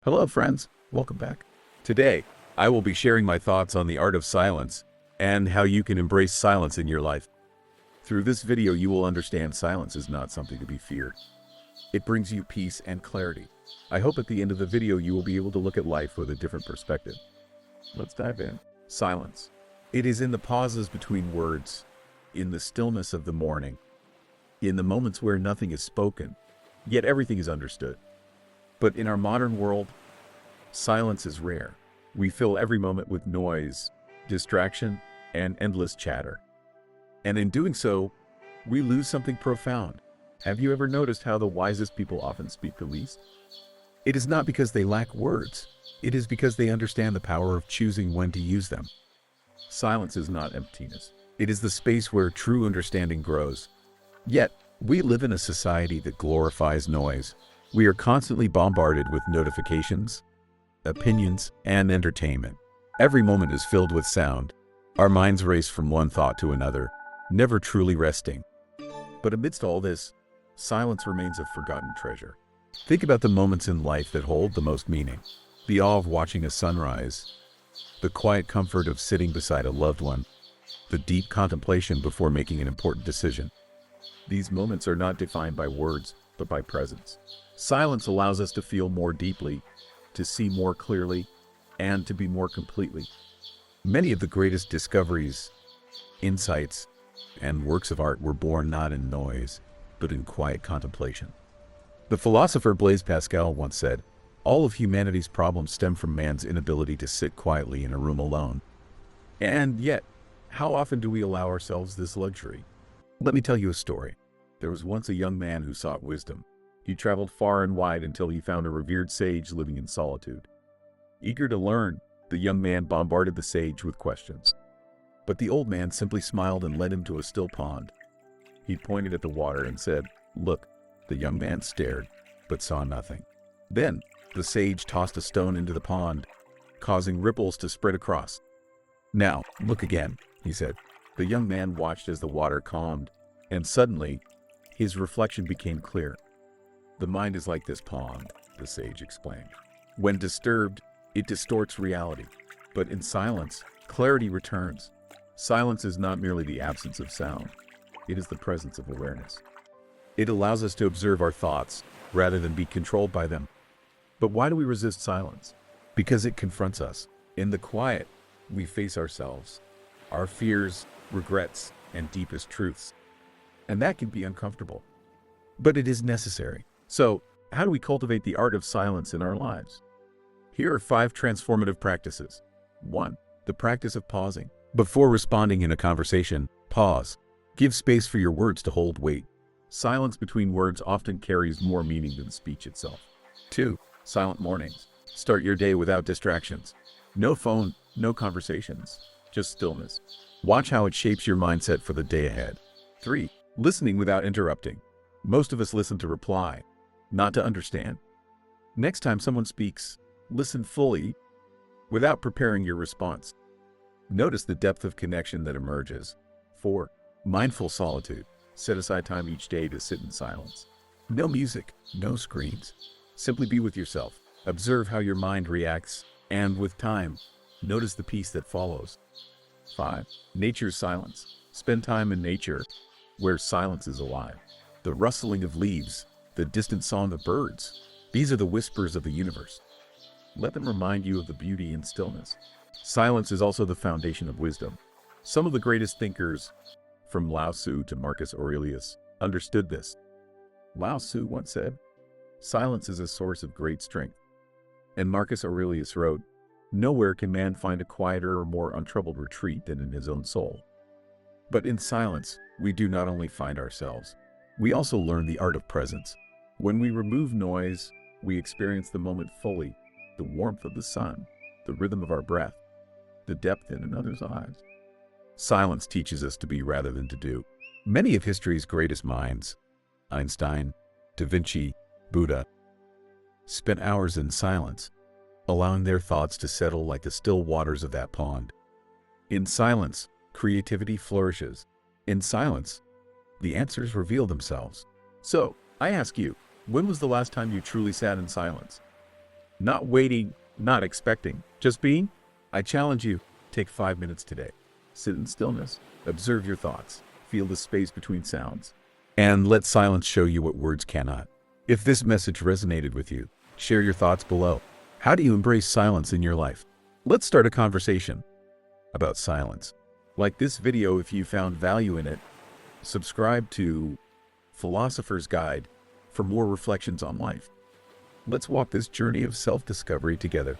Hello friends, welcome back. Today, I will be sharing my thoughts on the art of silence and how you can embrace silence in your life. Through this video, you will understand silence is not something to be feared. It brings you peace and clarity. I hope at the end of the video you will be able to look at life with a different perspective. Let's dive in. Silence. It is in the pauses between words, in the stillness of the morning, in the moments where nothing is spoken, yet everything is understood. But in our modern world, silence is rare. We fill every moment with noise, distraction, and endless chatter. And in doing so, we lose something profound. Have you ever noticed how the wisest people often speak the least? It is not because they lack words. It is because they understand the power of choosing when to use them. Silence is not emptiness. It is the space where true understanding grows. Yet, we live in a society that glorifies noise. We are constantly bombarded with notifications, opinions, and entertainment. Every moment is filled with sound. Our minds race from one thought to another, never truly resting. But amidst all this, silence remains a forgotten treasure. Think about the moments in life that hold the most meaning. The awe of watching a sunrise, the quiet comfort of sitting beside a loved one, the deep contemplation before making an important decision. These moments are not defined by words, but by presence. Silence allows us to feel more deeply, to see more clearly, and to be more completely. Many of the greatest discoveries, insights, and works of art were born not in noise, but in quiet contemplation. The philosopher Blaise Pascal once said, "All of humanity's problems stem from man's inability to sit quietly in a room alone." And yet, how often do we allow ourselves this luxury? Let me tell you a story. There was once a young man who sought wisdom. He traveled far and wide until he found a revered sage living in solitude. Eager to learn, the young man bombarded the sage with questions. But the old man simply smiled and led him to a still pond. He pointed at the water and said, "Look." The young man stared, but saw nothing. Then, the sage tossed a stone into the pond, causing ripples to spread across. "Now, look again," he said. The young man watched as the water calmed, and suddenly, his reflection became clear. "The mind is like this pond," the sage explained. "When disturbed, it distorts reality. But in silence, clarity returns. Silence is not merely the absence of sound. It is the presence of awareness. It allows us to observe our thoughts, rather than be controlled by them. But why do we resist silence? Because it confronts us. In the quiet, we face ourselves, our fears, regrets, and deepest truths. And that can be uncomfortable. But it is necessary. So, how do we cultivate the art of silence in our lives? Here are 5 transformative practices. 1. The practice of pausing. Before responding in a conversation, pause. Give space for your words to hold weight. Silence between words often carries more meaning than speech itself. 2. Silent mornings. Start your day without distractions. No phone, no conversations, just stillness. Watch how it shapes your mindset for the day ahead. 3. Listening without interrupting. Most of us listen to reply, not to understand. Next time someone speaks, listen fully without preparing your response. Notice the depth of connection that emerges. 4. Mindful solitude. Set aside time each day to sit in silence. No music, no screens. Simply be with yourself. Observe how your mind reacts, and with time, notice the peace that follows. 5. Nature's silence. Spend time in nature, where silence is alive. The rustling of leaves, the distant song of birds. These are the whispers of the universe. Let them remind you of the beauty and stillness. Silence is also the foundation of wisdom. Some of the greatest thinkers, from Lao Tzu to Marcus Aurelius, understood this. Lao Tzu once said, "Silence is a source of great strength." And Marcus Aurelius wrote, "Nowhere can man find a quieter or more untroubled retreat than in his own soul." But in silence, we do not only find ourselves, we also learn the art of presence. When we remove noise, we experience the moment fully, the warmth of the sun, the rhythm of our breath, the depth in another's eyes. Silence teaches us to be rather than to do. Many of history's greatest minds, Einstein, Da Vinci, Buddha, spent hours in silence, allowing their thoughts to settle like the still waters of that pond. In silence, creativity flourishes. In silence, the answers reveal themselves. So, I ask you, when was the last time you truly sat in silence? Not waiting, not expecting, just being. I challenge you, take 5 minutes today. Sit in stillness, observe your thoughts, feel the space between sounds, and let silence show you what words cannot. If this message resonated with you, share your thoughts below. How do you embrace silence in your life? Let's start a conversation about silence. Like this video if you found value in it. Subscribe to Philosopher's Guide for more reflections on life. Let's walk this journey of self-discovery together.